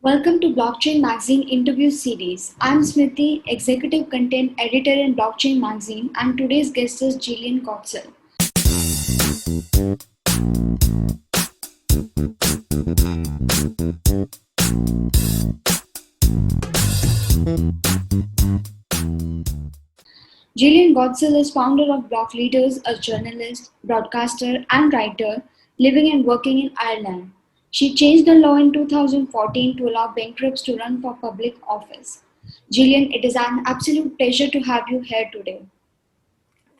Welcome to Blockchain Magazine interview series. I'm Smriti, Executive Content Editor in Blockchain Magazine, and today's guest is Jillian Godsil. Jillian Godsil is founder of BlockLeaders, a journalist, broadcaster, and writer living and working in Ireland. She changed the law in 2014 to allow bankrupts to run for public office. Jillian, it is an absolute pleasure to have you here today.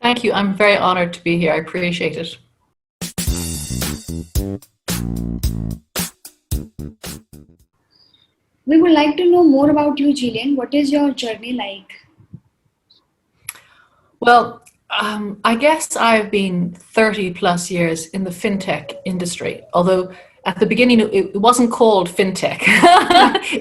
Thank you. I'm very honored to be here. I appreciate it. We would like to know more about you, Jillian. What is your journey like? Well, I guess I've been 30 plus years in the fintech industry, although at the beginning it wasn't called fintech.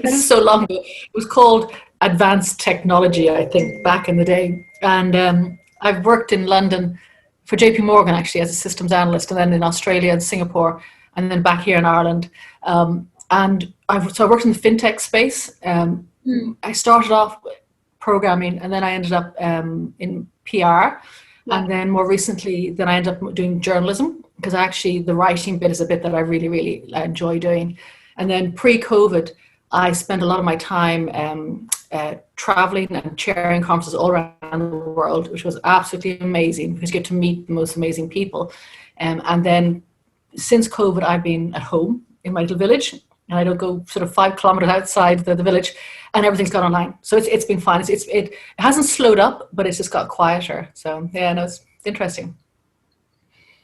This is so long ago. It was called advanced technology, I think, back in the day. And I've worked in London for JP Morgan, actually, as a systems analyst, and then in Australia and Singapore, and then back here in Ireland. And I worked in the fintech space. I started off programming, and then I ended up in PR. And then more recently, then I ended up doing journalism, because actually the writing bit is a bit that I really, really enjoy doing. And then pre-COVID, I spent a lot of my time traveling and chairing conferences all around the world, which was absolutely amazing because you get to meet the most amazing people. And then since COVID, I've been at home in my little village, and I don't go sort of 5 kilometers outside the village, and everything's gone online. So it's been fine. It hasn't slowed up, but it's just got quieter. So yeah, no, it's interesting.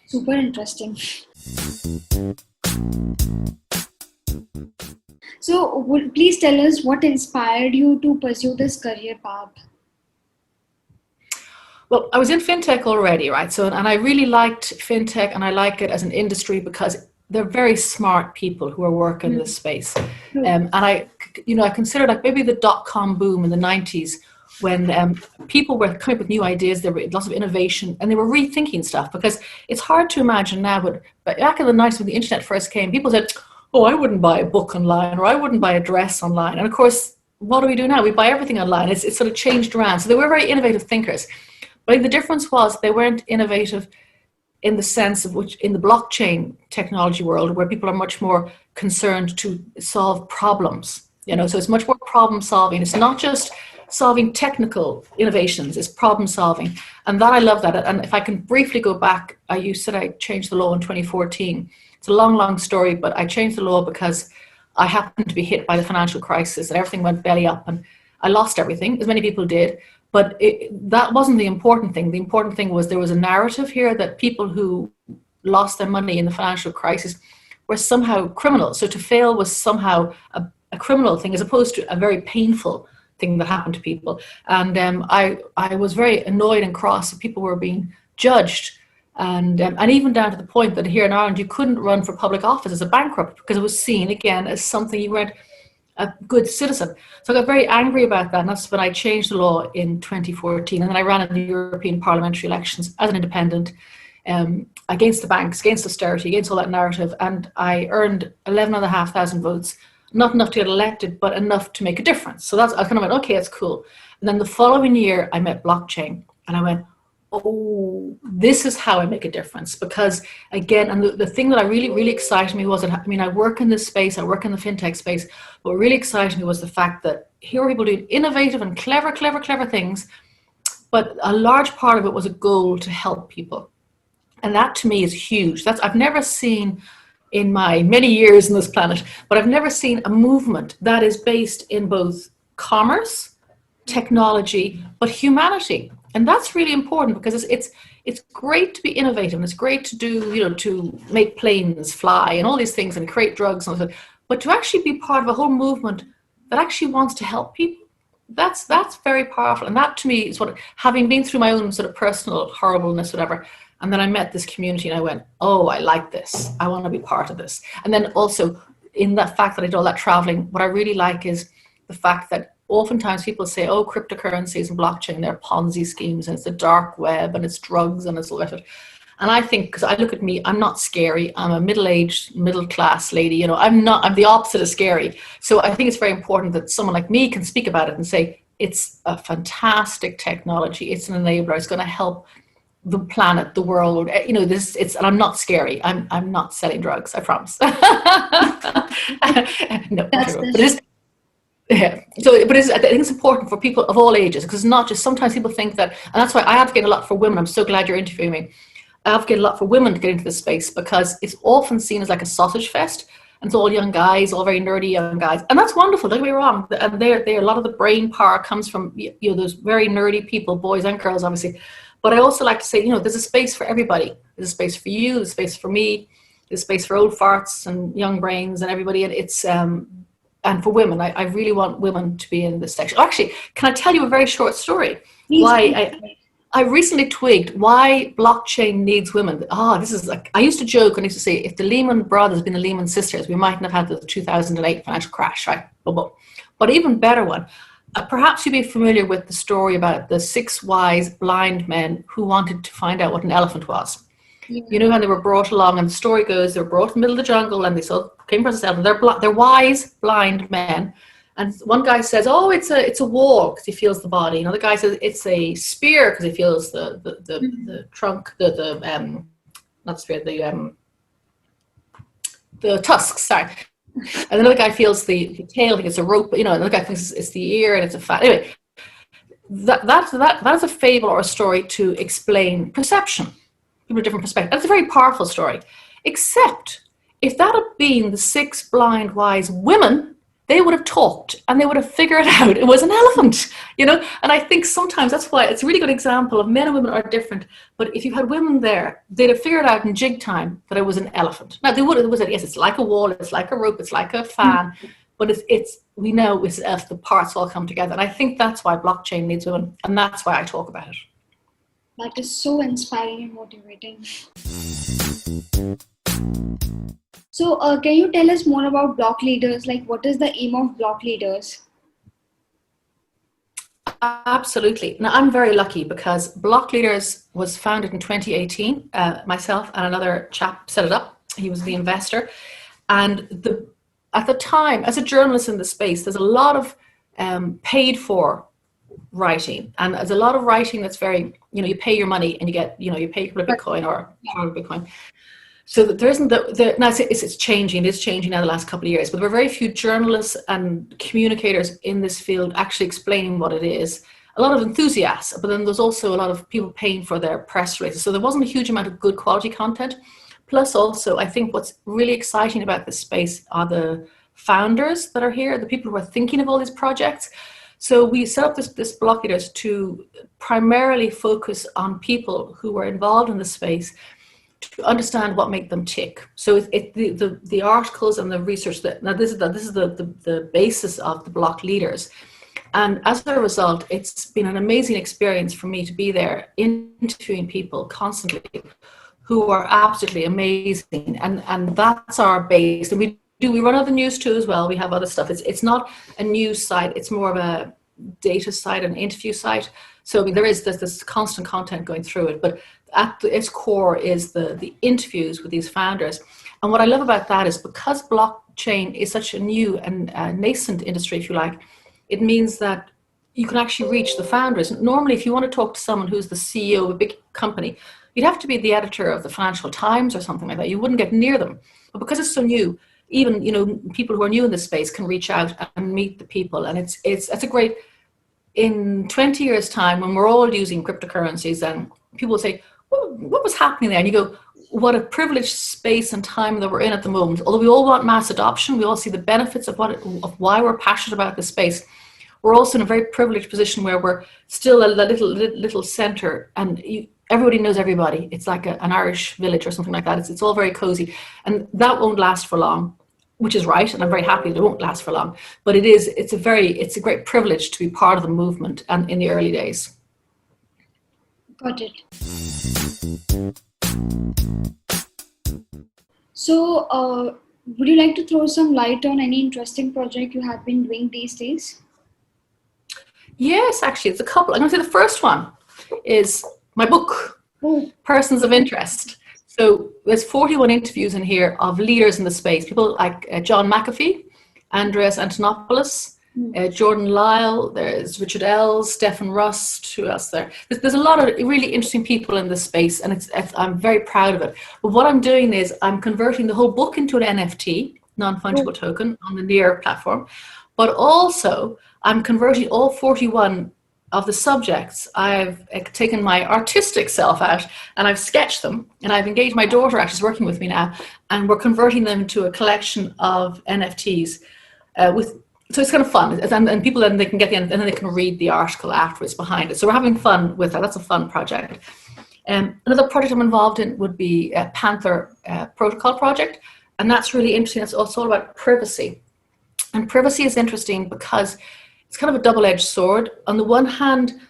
Super interesting. So please tell us what inspired you to pursue this career path? Well, I was in fintech already, right? So, and I really liked fintech, and I like it as an industry because they're very smart people who are working in this space. And I consider like maybe the dot-com boom in the 90s when people were coming up with new ideas, there were lots of innovation, and they were rethinking stuff, because it's hard to imagine now, but back in the 90s when the internet first came, people said, oh, I wouldn't buy a book online, or I wouldn't buy a dress online. And of course, what do we do now? We buy everything online. It's sort of changed around. So they were very innovative thinkers. But I think the difference was they weren't innovative in the sense of which in the blockchain technology world, where people are much more concerned to solve problems. So it's much more problem solving. It's not just solving technical innovations, it's problem solving. And that I love that. And if I can briefly go back, you said I changed the law in 2014. It's a long, long story, but I changed the law because I happened to be hit by the financial crisis and everything went belly up, and I lost everything, as many people did. But that wasn't the important thing. The important thing was there was a narrative here that people who lost their money in the financial crisis were somehow criminals. So to fail was somehow a criminal thing, as opposed to a very painful thing that happened to people. And I was very annoyed and cross that people were being judged. And even down to the point that here in Ireland, you couldn't run for public office as a bankrupt because it was seen, again, as something you weren't a good citizen. So I got very angry about that, and that's when I changed the law in 2014. And then I ran in the European parliamentary elections as an independent against the banks, against austerity, against all that narrative. And I earned 11,500 votes, not enough to get elected, but enough to make a difference. So I kind of went, okay, that's cool. And then the following year, I met blockchain, and I went, oh, this is how I make a difference. Because again, and the thing that really, really excited me was, I work in this space, I work in the fintech space, but what really excited me was the fact that here are people doing innovative and clever things, but a large part of it was a goal to help people. And that to me is huge. I've never seen in my many years on this planet, but I've never seen a movement that is based in both commerce, technology, but humanity. And that's really important, because it's great to be innovative, and it's great to do, to make planes fly and all these things and create drugs and all that. But to actually be part of a whole movement that actually wants to help people, that's very powerful. And that to me is what, having been through my own sort of personal horribleness, whatever, and then I met this community and I went, oh, I like this. I want to be part of this. And then also in that fact that I did all that traveling, what I really like is the fact that oftentimes people say, oh, cryptocurrencies and blockchain, they're Ponzi schemes, and it's the dark web, and it's drugs, and it's all that. And I think, because I look at me, I'm not scary. I'm a middle-aged, middle-class lady. I'm the opposite of scary. So I think it's very important that someone like me can speak about it and say, it's a fantastic technology. It's an enabler. It's going to help the planet, the world. And I'm not scary. I'm not selling drugs, I promise. No, That's but it the is. Yeah. So, but I think it's important for people of all ages, because not just, sometimes people think that, and that's why I advocate a lot for women. I'm so glad you're interviewing me. I advocate a lot for women to get into this space, because it's often seen as like a sausage fest, and it's all young guys, all very nerdy young guys, and that's wonderful. Don't get me wrong. And there, a lot of the brain power comes from those very nerdy people, boys and girls, obviously. But I also like to say, there's a space for everybody. There's a space for you. There's a space for me. There's a space for old farts and young brains and everybody. And it's and for women, I really want women to be in this section. Actually, can I tell you a very short story? please. I recently twigged why blockchain needs women. This is like, I used to joke, and I used to say, if the Lehman Brothers had been the Lehman Sisters, we mightn't have had the 2008 financial crash, right? But even better one, perhaps you'd be familiar with the story about the 6 wise blind men who wanted to find out what an elephant was. Yeah. When they were brought along, and the story goes, they were brought in the middle of the jungle, and they came across this elephant. They're wise blind men, and one guy says, "Oh, it's a wall," because he feels the body. Another guy says it's a spear because he feels the trunk, not the spear, the tusks. Sorry. And another guy feels the tail. I think it's a rope. Another guy thinks it's the ear, and it's a fat. Anyway, that is a fable or a story to explain perception. People with different perspectives. That's a very powerful story. Except if that had been the 6 blind wise women, they would have talked and they would have figured out it was an elephant. And I think sometimes that's why it's a really good example of men and women are different. But if you had women there, they'd have figured out in jig time that it was an elephant. Now they would have said, yes, it's like a wall, it's like a rope, it's like a fan, but we know it's the parts all come together. And I think that's why blockchain needs women, and that's why I talk about it. That is so inspiring and motivating. So, can you tell us more about BlockLeaders? Like, what is the aim of BlockLeaders? Absolutely. Now, I'm very lucky because BlockLeaders was founded in 2018. Myself and another chap set it up. He was the investor. And at the time, as a journalist in the space, there's a lot of paid for writing, and there's a lot of writing that's very, you pay your money and you get, you pay for a Bitcoin or Bitcoin. So that there isn't now it's changing. It is changing now the last couple of years, but there are very few journalists and communicators in this field actually explaining what it is. A lot of enthusiasts, but then there's also a lot of people paying for their press releases. So there wasn't a huge amount of good quality content. Plus also, I think what's really exciting about this space are the founders that are here, the people who are thinking of all these projects. So we set up this BlockLeaders to primarily focus on people who were involved in the space to understand what make them tick. So the articles and the research now this is the basis of the BlockLeaders. And as a result, it's been an amazing experience for me to be there interviewing people constantly who are absolutely amazing. And that's our base. And we run other news too as well. We have other stuff. It's not a news site. It's more of a data site, an interview site. So there's this constant content going through it. But at its core is the interviews with these founders. And what I love about that is because blockchain is such a new and nascent industry, if you like, it means that you can actually reach the founders. Normally, if you want to talk to someone who's the CEO of a big company, you'd have to be the editor of the Financial Times or something like that. You wouldn't get near them. But because it's so new, even people who are new in this space can reach out and meet the people. And it's a great, in 20 years' time, when we're all using cryptocurrencies, and people will say, well, what was happening there? And you go, what a privileged space and time that we're in at the moment. Although we all want mass adoption, we all see the benefits of why we're passionate about this space. We're also in a very privileged position where we're still a little center, and everybody knows everybody. It's like an Irish village or something like that. It's all very cozy, and that won't last for long, which is right. And I'm very happy that it won't last for long. But it's a great privilege to be part of the movement and in the early days. Got it. So, would you like to throw some light on any interesting project you have been doing these days? Yes, actually, it's a couple. I'm going to say the first one is my book. Oh, Persons of interest. So there's 41 interviews in here of leaders in the space, people like John McAfee, Andreas Antonopoulos, Jordan Lyle, there's Richard Ells, Stephen Rust, who else there? There's a lot of really interesting people in this space, and I'm very proud of it. But what I'm doing is I'm converting the whole book into an NFT, non-fungible token, on the Near platform. But also I'm converting all 41 of the subjects. I've taken my artistic self out and I've sketched them, and I've engaged my daughter, actually is working with me now, and we're converting them into a collection of NFTs so it's kind of fun, and people then they can get the end, and then they can read the article afterwards behind it. So we're having fun with that. That's a fun project. Another project I'm involved in would be a Panther protocol project, and that's really interesting. It's all about privacy, and privacy is interesting because it's kind of a double-edged sword. On the one hand,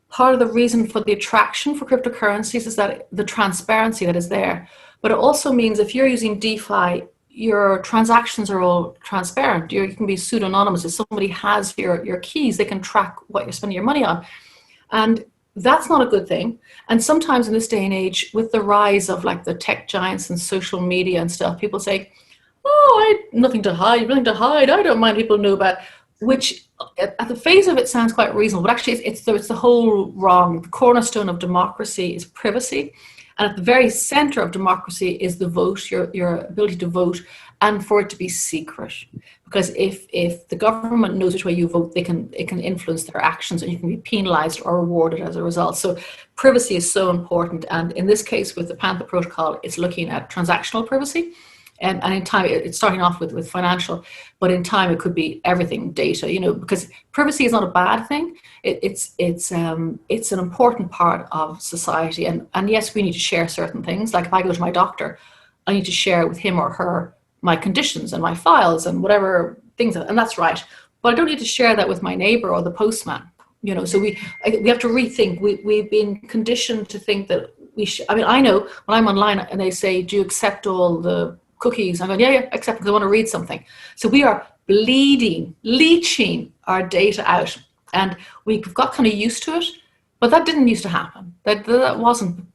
part of the reason for the attraction for cryptocurrencies is that the transparency that is there, but it also means if you're using DeFi, your transactions are all transparent. You can be pseudonymous. If somebody has your keys, they can track what you're spending your money on. And that's not a good thing. And sometimes in this day and age, with the rise of like the tech giants and social media and stuff, people say, oh, I nothing to hide, nothing to hide. I don't mind people know about, which at the face of it sounds quite reasonable, but actually it's the whole wrong. The cornerstone of democracy is privacy. And at the very center of democracy is the vote, your ability to vote, and for it to be secret. Because if the government knows which way you vote, it can influence their actions, and you can be penalized or rewarded as a result. So privacy is so important. And in this case, with the Panther protocol, it's looking at transactional privacy. And in time, it's starting off with financial, but in time it could be everything, data, because privacy is not a bad thing. It's an important part of society. And yes, we need to share certain things. Like if I go to my doctor, I need to share with him or her my conditions and my files and whatever things, and that's right. But I don't need to share that with my neighbor or the postman. So we have to rethink. We've been conditioned to think that we should. I mean, I know when I'm online and they say, do you accept all the cookies? I'm going, yeah, accept, because I want to read something. So we are leeching our data out, and we've got kind of used to it, but that didn't used to happen. That wasn't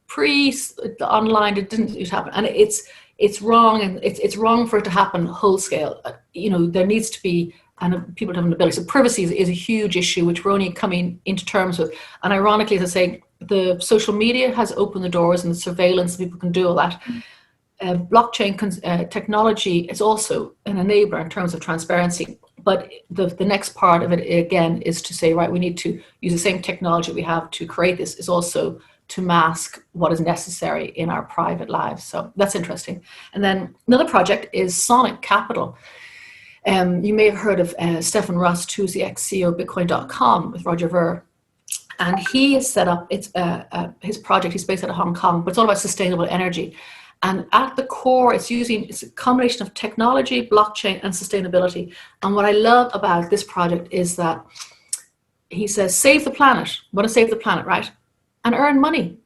online. It didn't used to happen, and it's wrong, and it's wrong for it to happen whole scale. There needs to be, and people have an ability. So privacy is a huge issue, which we're only coming into terms with. And ironically, as I say, the social media has opened the doors, and the surveillance, people can do all that. Blockchain technology is also an enabler in terms of transparency. But the next part of it, again, is to say, right, we need to use the same technology we have to create this is also to mask what is necessary in our private lives. So that's interesting. And then another project is Sonic Capital. You may have heard of Stephen Rust, who's the ex-CEO of Bitcoin.com with Roger Ver. And he has set up his project. He's based out of Hong Kong, but it's all about sustainable energy. And at the core, it's a combination of technology, blockchain, and sustainability. And what I love about this project is that he says, save the planet. We want to save the planet, right? And earn money.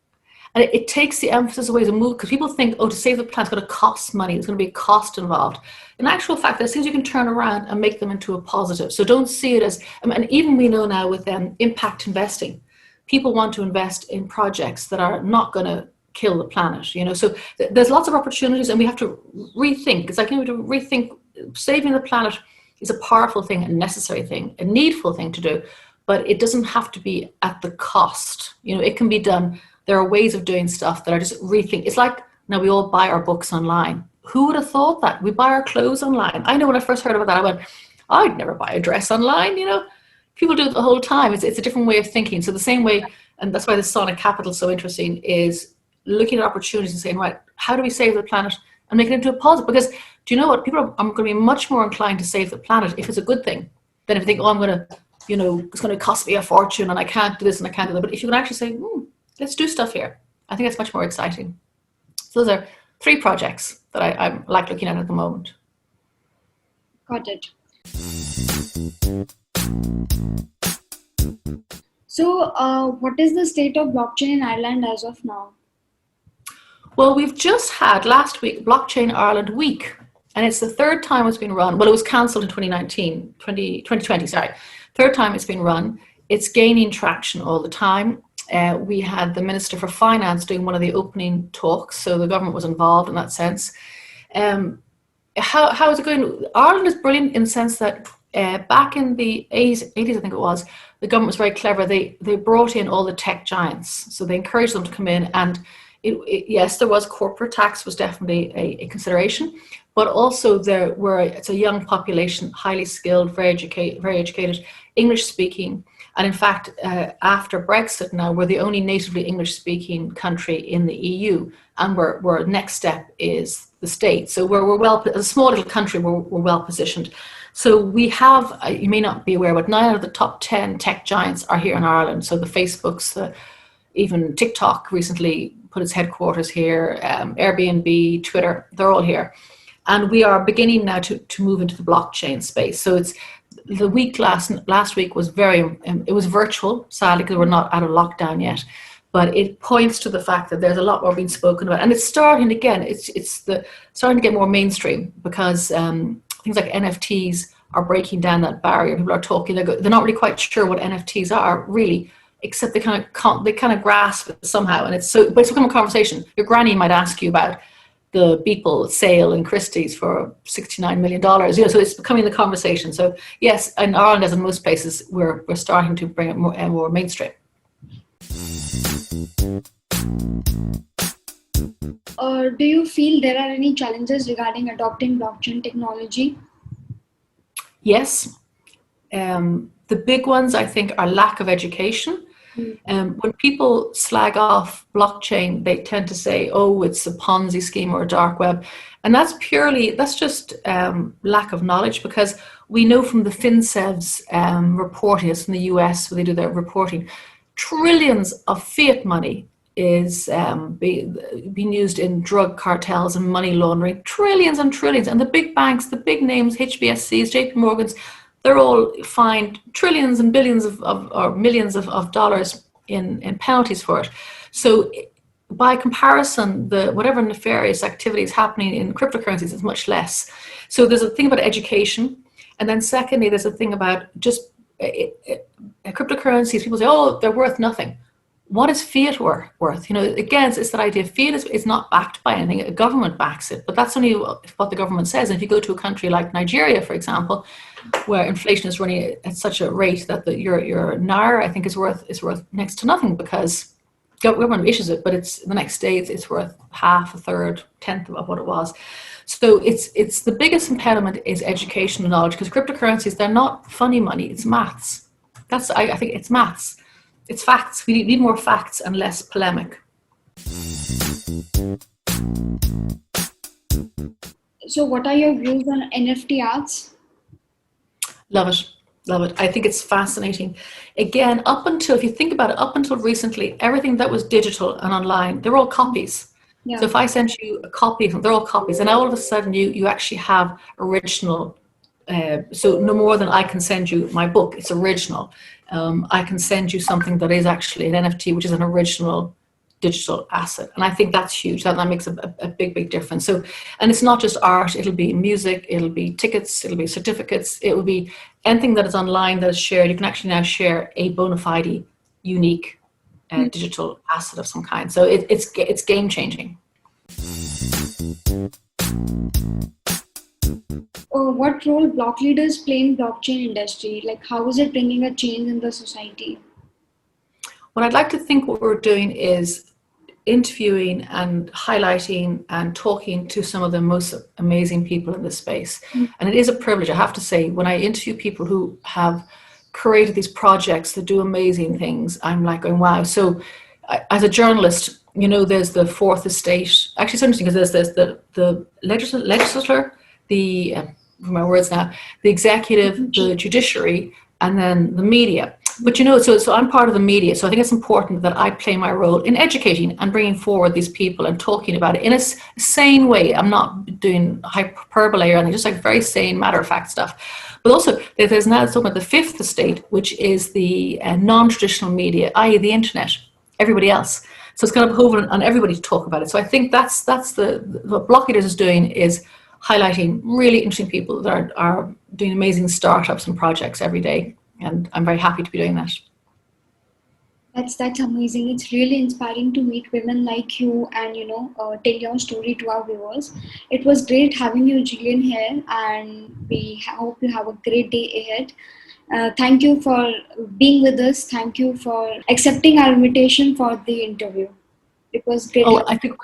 And it takes the emphasis away as a move, because people think, to save the planet is going to cost money. There's going to be a cost involved. In actual fact, there's things you can turn around and make them into a positive. So don't see it as, and even we know now with impact investing, people want to invest in projects that are not going to kill the planet, so there's lots of opportunities, and we have to rethink. It's like, we have to rethink. Saving the planet is a powerful thing, a necessary thing, a needful thing to do, but it doesn't have to be at the cost. It can be done. There are ways of doing stuff that are just rethink. It's like, now we all buy our books online. Who would have thought that? We buy our clothes online. I know when I first heard about that, I went, I'd never buy a dress online. People do it the whole time. It's a different way of thinking. So the same way, and that's why the Sonic Capital is so interesting, is looking at opportunities and saying, right, how do we save the planet and make it into a positive? Because do you know what? People are going to be much more inclined to save the planet if it's a good thing than if they think, I'm going to, it's going to cost me a fortune and I can't do this and I can't do that. But if you can actually say, let's do stuff here, I think that's much more exciting. So those are 3 projects that I like looking at the moment. Got it. So what is the state of blockchain in Ireland as of now? Well, we've just had last week Blockchain Ireland Week, and it's the 3rd time it's been run. Well, it was cancelled in 2020, sorry. 3rd time it's been run. It's gaining traction all the time. we had the Minister for Finance doing one of the opening talks, so the government was involved in that sense. How is it going? Ireland is brilliant in the sense that back in the 80s, I think it was, the government was very clever. They brought in all the tech giants, so they encouraged them to come in. And yes, there was corporate tax was definitely a consideration, but also it's a young population, highly skilled, very educated, English speaking. And in fact, after Brexit now, we're the only natively English-speaking country in the EU, and we're next step is the States. So we're well, as a small little country, we're well positioned. So we have, you may not be aware, but 9 out of the top 10 tech giants are here in Ireland. So the Facebooks, even TikTok recently put its headquarters here, Airbnb, Twitter, they're all here. And we are beginning now to move into the blockchain space. So it's the week last week was it was virtual, sadly, because we're not out of lockdown yet. But it points to the fact that there's a lot more being spoken about, and it's starting again. It's starting to get more mainstream because things like NFTs are breaking down that barrier. People are talking; they're not really quite sure what NFTs are really, except they kind of grasp it somehow. And but it's become a conversation. Your granny might ask you about the Beeple sale in Christie's for $69 million. So it's becoming the conversation. So yes, in Ireland, as in most places, we're starting to bring it more mainstream. Do you feel there are any challenges regarding adopting blockchain technology? Yes. The big ones, I think, are lack of education. When people slag off blockchain, they tend to say, oh, it's a Ponzi scheme or a dark web. And that's just lack of knowledge, because we know from the FinCEV's reporting, it's in the US where they do their reporting, trillions of fiat money is being used in drug cartels and money laundering, trillions and trillions. And the big banks, the big names, HBSCs, JP Morgans, they're all fined trillions and billions or millions of dollars in penalties for it. So by comparison, whatever nefarious activities happening in cryptocurrencies is much less. So there's a thing about education. And then secondly, there's a thing about just cryptocurrencies. People say, oh, they're worth nothing. What is fiat worth? Again, it's that idea. Fiat is not backed by anything. A government backs it, but that's only what the government says. And if you go to a country like Nigeria, for example, where inflation is running at such a rate that your naira, I think, is worth next to nothing, because government issues it, but the next day it's worth half, a third, tenth of what it was. So it's the biggest impediment is educational knowledge, because cryptocurrencies, they're not funny money. It's maths. I think it's maths. It's facts. We need more facts and less polemic. So what are your views on NFT arts? Love it. I think it's fascinating. Again, if you think about it, up until recently, everything that was digital and online, they're all copies. Yeah. So if I sent you a copy, they're all copies. And now all of a sudden you actually have original. So no more than I can send you my book, it's original. I can send you something that is actually an NFT, which is an original digital asset. And I think that's huge. That makes a big difference. So, and it's not just art, it'll be music, it'll be tickets, it'll be certificates, it will be anything that is online that is shared. You can actually now share a bona fide, unique digital asset of some kind. So it's game changing. What role BlockLeaders play in blockchain industry? Like, how is it bringing a change in the society? What I'd like to think what we're doing is interviewing and highlighting and talking to some of the most amazing people in this space. And it is a privilege, I have to say, when I interview people who have created these projects that do amazing things, I'm like going, wow. So as a journalist, there's the fourth estate. Actually, it's interesting because there's the legislature, the executive, the judiciary, and then the media. But so I'm part of the media, so I think it's important that I play my role in educating and bringing forward these people and talking about it in a sane way. I'm not doing hyperbole or anything, just like very sane, matter-of-fact stuff. But also, there's now talking about the fifth estate, which is the non-traditional media, i.e. the internet, everybody else. So it's kind of over on everybody to talk about it. So I think that's what BlockLeaders is doing, is highlighting really interesting people that are doing amazing startups and projects every day. And I'm very happy to be doing that. That's amazing. It's really inspiring to meet women like you and tell your story to our viewers. It was great having you, Jillian, here, and we hope you have a great day ahead. Thank you for being with us. Thank you for accepting our invitation for the interview. It was great Oh, having I think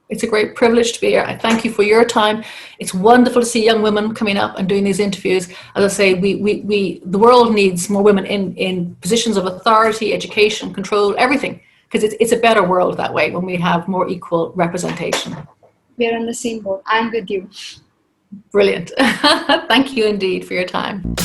it's a great privilege to be here. I thank you for your time. It's wonderful to see young women coming up and doing these interviews. As I say, the world needs more women in positions of authority, education, control, everything, because it's a better world that way when we have more equal representation. you. We are on the same boat. I'm with you. Brilliant. Thank you indeed for your time.